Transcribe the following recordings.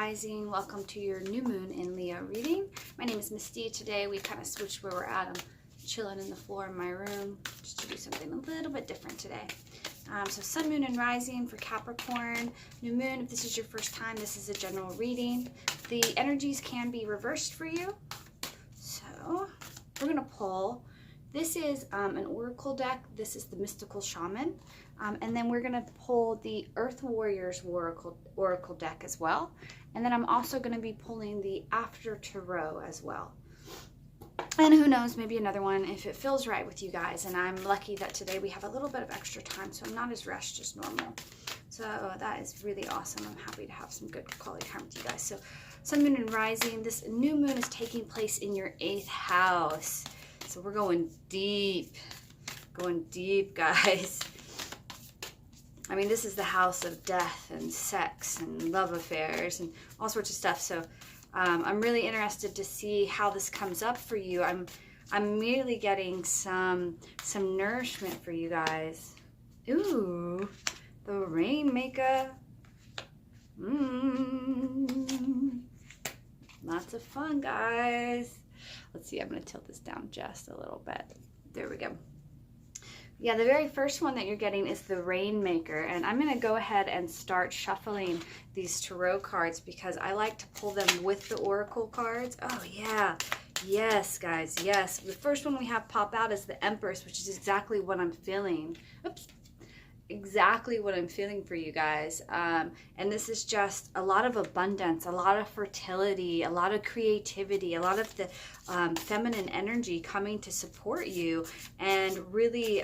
Rising. Welcome to your new moon in Leo reading. My name is Misty. Today we kind of switched where we're at. I'm chilling in the floor in my room just to do something a little bit different today. So Sun, Moon, and Rising for Capricorn. New Moon, if this is your first time, this is a general reading. The energies can be reversed for you. So we're going to pull. This is an oracle deck. This is the Mystical Shaman. And then we're going to pull the Earth Warriors oracle deck as well. And then I'm also going to be pulling the After Tarot as well. And who knows, maybe another one if it feels right with you guys. And I'm lucky that today we have a little bit of extra time, so I'm not as rushed as normal. So that is really awesome. I'm happy to have some good quality time with you guys. So Sun, Moon, and Rising. This new moon is taking place in your 8th house. So we're going deep, guys. I mean, this is the house of death and sex and love affairs and all sorts of stuff. So I'm really interested to see how this comes up for you. I'm immediately getting some nourishment for you guys. Ooh, the Rainmaker. Lots of fun, guys. Let's see, I'm going to tilt this down just a little bit. There we go. Yeah, the very first one that you're getting is the Rainmaker, and I'm going to go ahead and start shuffling these tarot cards because I like to pull them with the oracle cards. Oh, yeah. Yes, guys, yes. The first one we have pop out is the Empress, which is exactly what I'm feeling. Oops. Exactly what I'm feeling for you guys. And this is just a lot of abundance, a lot of fertility, a lot of creativity, a lot of the feminine energy coming to support you and really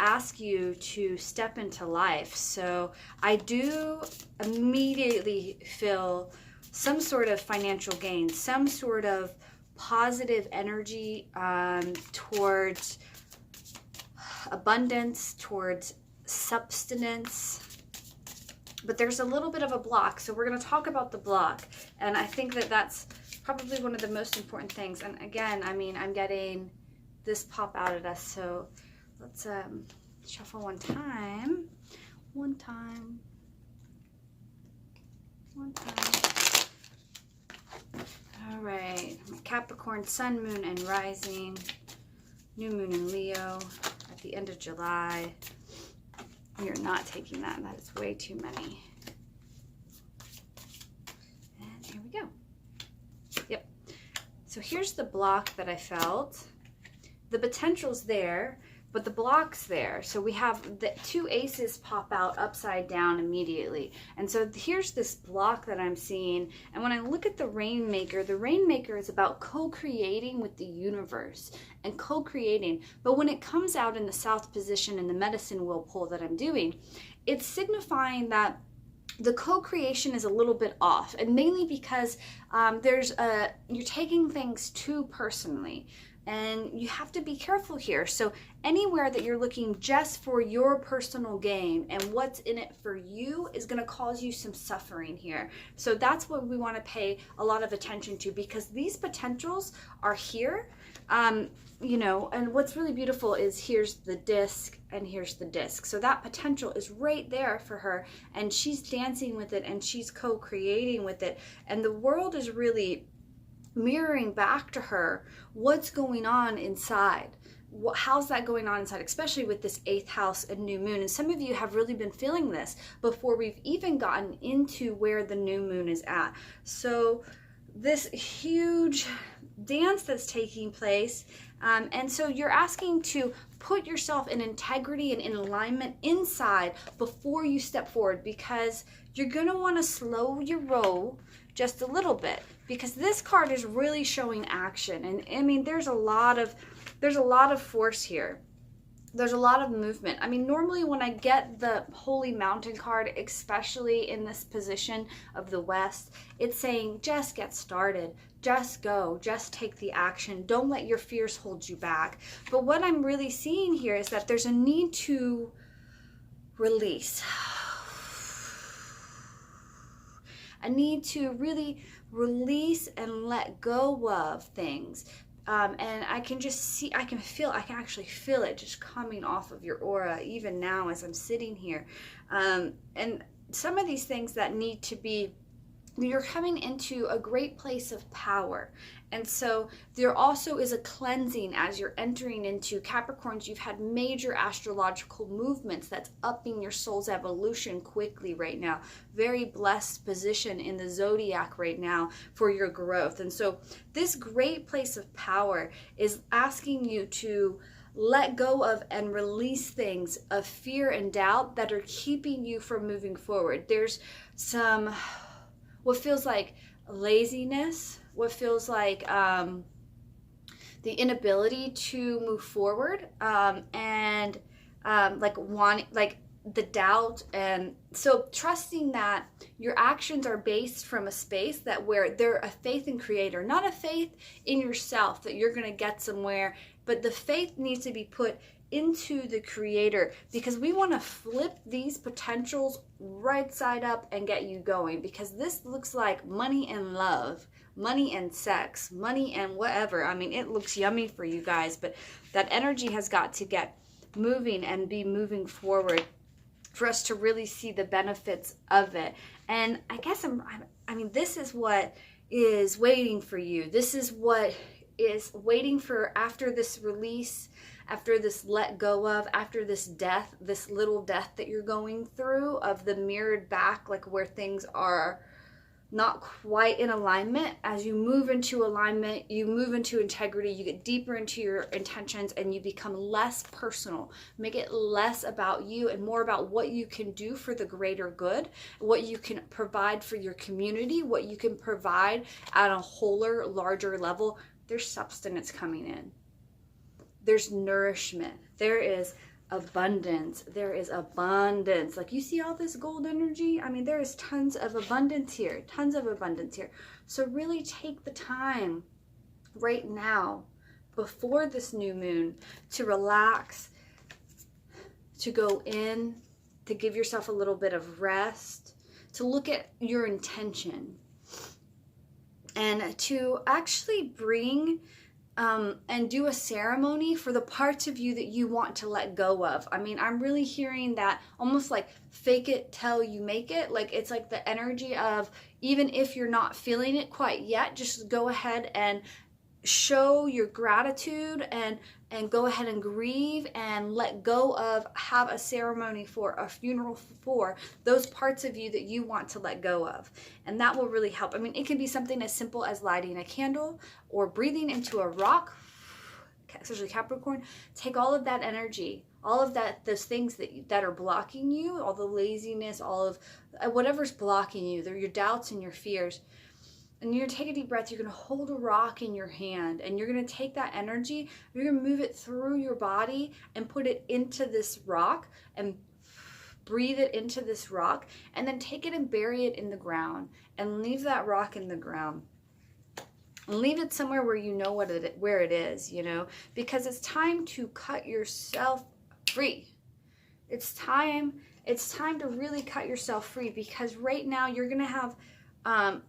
ask you to step into life. So I do immediately feel some sort of financial gain, some sort of positive energy towards abundance, towards substance, but there's a little bit of a block. So we're going to talk about the block, and I think that that's probably one of the most important things. And again, I mean, I'm getting this pop out at us, so let's shuffle one time. All right, Capricorn, Sun, Moon, and Rising. New moon in Leo at the end of July. You're not taking that. That is way too many. And here we go. Yep. So here's the block that I felt. The potential's there, but the block's there. So we have the 2 aces pop out upside down immediately. And so here's this block that I'm seeing. And when I look at the Rainmaker is about co-creating with the universe and co-creating. But when it comes out in the South position in the medicine wheel pull that I'm doing, it's signifying that the co-creation is a little bit off, and mainly because you're taking things too personally. And you have to be careful here. So anywhere that you're looking just for your personal gain and what's in it for you is going to cause you some suffering here. So that's what we want to pay a lot of attention to, because these potentials are here. You know, and what's really beautiful is here's the disc and here's the disc. So that potential is right there for her, and she's dancing with it and she's co-creating with it. And the world is really mirroring back to her what's going on inside. How's that going on inside, especially with this 8th house and new moon. And some of you have really been feeling this before we've even gotten into where the new moon is at. So this huge dance that's taking place, and so you're asking to put yourself in integrity and in alignment inside before you step forward, because you're going to want to slow your roll just a little bit, because this card is really showing action. And I mean, there's a lot of force here. There's a lot of movement. I mean, normally when I get the Holy Mountain card, especially in this position of the West, it's saying just get started, just go, just take the action. Don't let your fears hold you back. But what I'm really seeing here is that there's a need to release. I need to really release and let go of things. And I can just see, I can actually feel it just coming off of your aura, even now as I'm sitting here. And some of these things that need to be you're coming into a great place of power. And so there also is a cleansing as you're entering into Capricorns. You've had major astrological movements that's upping your soul's evolution quickly right now. Very blessed position in the zodiac right now for your growth. And so this great place of power is asking you to let go of and release things of fear and doubt that are keeping you from moving forward. There's some what feels like laziness, what feels like the inability to move forward, and like the doubt. And so trusting that your actions are based from a space that where they're a faith in creator, not a faith in yourself that you're going to get somewhere, but the faith needs to be put into the creator, because we want to flip these potentials right side up and get you going, because this looks like money and love, money and sex, money and whatever. I mean, it looks yummy for you guys, but that energy has got to get moving and be moving forward for us to really see the benefits of it. And I guess I mean, this is what is waiting for you. This is what is waiting for after this release, after this let go of, after this death, this little death that you're going through of the mirrored back, like where things are not quite in alignment. As you move into alignment, you move into integrity, you get deeper into your intentions, and you become less personal. Make it less about you and more about what you can do for the greater good, what you can provide for your community, what you can provide at a wholer, larger level. There's substance coming in. There's nourishment. There is abundance. There is abundance. Like, you see all this gold energy? I mean, there is tons of abundance here. Tons of abundance here. So really take the time right now before this new moon to relax, to go in, to give yourself a little bit of rest, to look at your intention, and to actually bring and do a ceremony for the parts of you that you want to let go of. I mean, I'm really hearing that almost like fake it till you make it. Like, it's like the energy of, even if you're not feeling it quite yet, just go ahead and show your gratitude and go ahead and grieve and let go of, have a ceremony for, a funeral for those parts of you that you want to let go of. And that will really help. I mean, it can be something as simple as lighting a candle or breathing into a rock, especially Capricorn. Take all of that energy, all of that, those things that are blocking you, all the laziness, all of whatever's blocking you, they're your doubts and your fears. And you're going to take a deep breath. You're going to hold a rock in your hand, and you're going to take that energy, you're going to move it through your body and put it into this rock and breathe it into this rock, and then take it and bury it in the ground and leave that rock in the ground. And leave it somewhere where you know where it is, you know, because it's time to cut yourself free. It's time to really cut yourself free, because right now you're going to have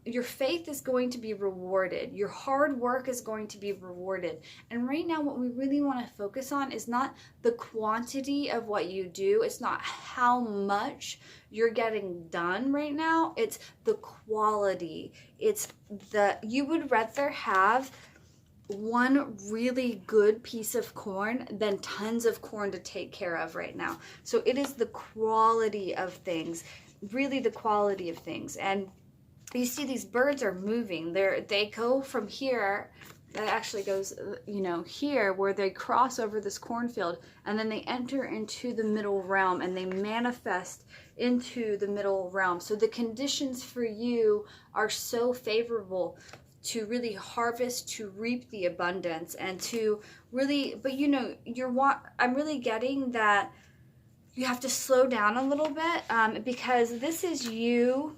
your faith is going to be rewarded. Your hard work is going to be rewarded. And right now, what we really want to focus on is not the quantity of what you do. It's not how much you're getting done right now. It's the quality. It's you would rather have one really good piece of corn than tons of corn to take care of right now. So it is the quality of things, really the quality of things. And you see these birds are moving. They go from here, that actually goes, you know, here, where they cross over this cornfield, and then they enter into the middle realm, and they manifest into the middle realm. So the conditions for you are so favorable to really harvest, to reap the abundance, and to really, but you know, I'm really getting that you have to slow down a little bit, because this is you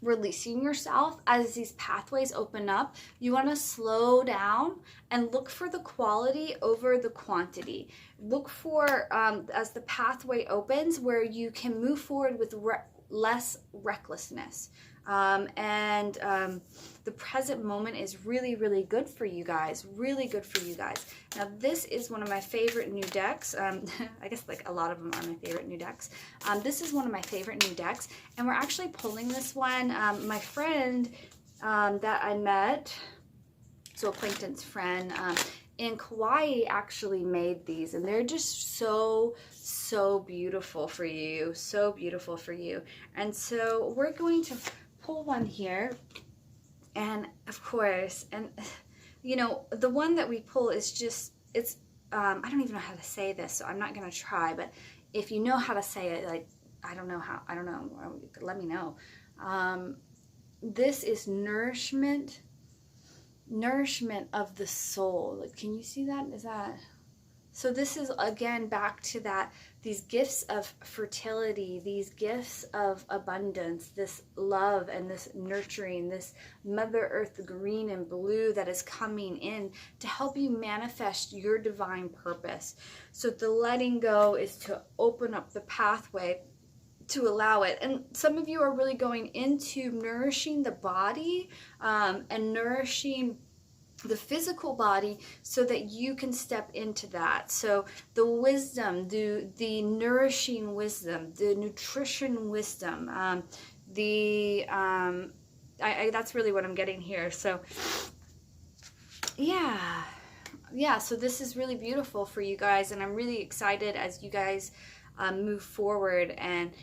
releasing yourself as these pathways open up. You want to slow down and look for the quality over the quantity. Look for, as the pathway opens, where you can move forward with less recklessness. The present moment is really, really good for you guys. Really good for you guys. Now, this is one of my favorite new decks. I guess like a lot of them are my favorite new decks. This is one of my favorite new decks, and we're actually pulling this one. My friend that I met, so acquaintance friend, in Kauai actually made these, and they're just so beautiful for you. So beautiful for you. And so we're going to pull one here. And of course, and you know, the one that we pull is just, it's, I don't even know how to say this, so I'm not going to try, but if you know how to say it, like, I don't know, let me know. This is nourishment of the soul. Like, can you see that? Is that? So this is, again, back to that, these gifts of fertility, these gifts of abundance, this love and this nurturing, this Mother Earth green and blue that is coming in to help you manifest your divine purpose. So the letting go is to open up the pathway to allow it. And some of you are really going into nourishing the body and nourishing the physical body so that you can step into that. So the wisdom, the nourishing wisdom, the nutrition wisdom, that's really what I'm getting here. So yeah, so this is really beautiful for you guys, and I'm really excited as you guys move forward and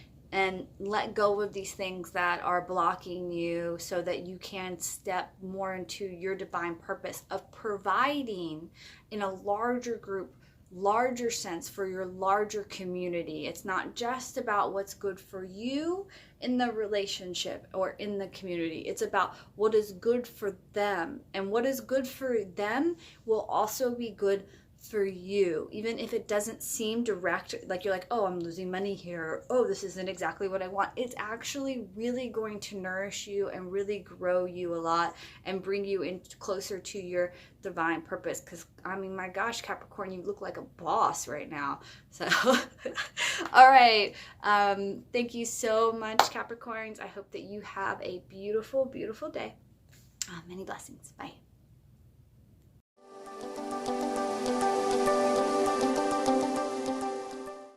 let go of these things that are blocking you so that you can step more into your divine purpose of providing in a larger group, larger sense for your larger community. It's not just about what's good for you in the relationship or in the community. It's about what is good for them. And what is good for them will also be good for you, even if it doesn't seem direct, like you're like, oh, I'm losing money here, or, oh, this isn't exactly what I want. It's actually really going to nourish you and really grow you a lot and bring you in closer to your divine purpose. Because I mean, my gosh, Capricorn, you look like a boss right now. So all right, thank you so much, Capricorns. I hope that you have a beautiful day. Many blessings. Bye.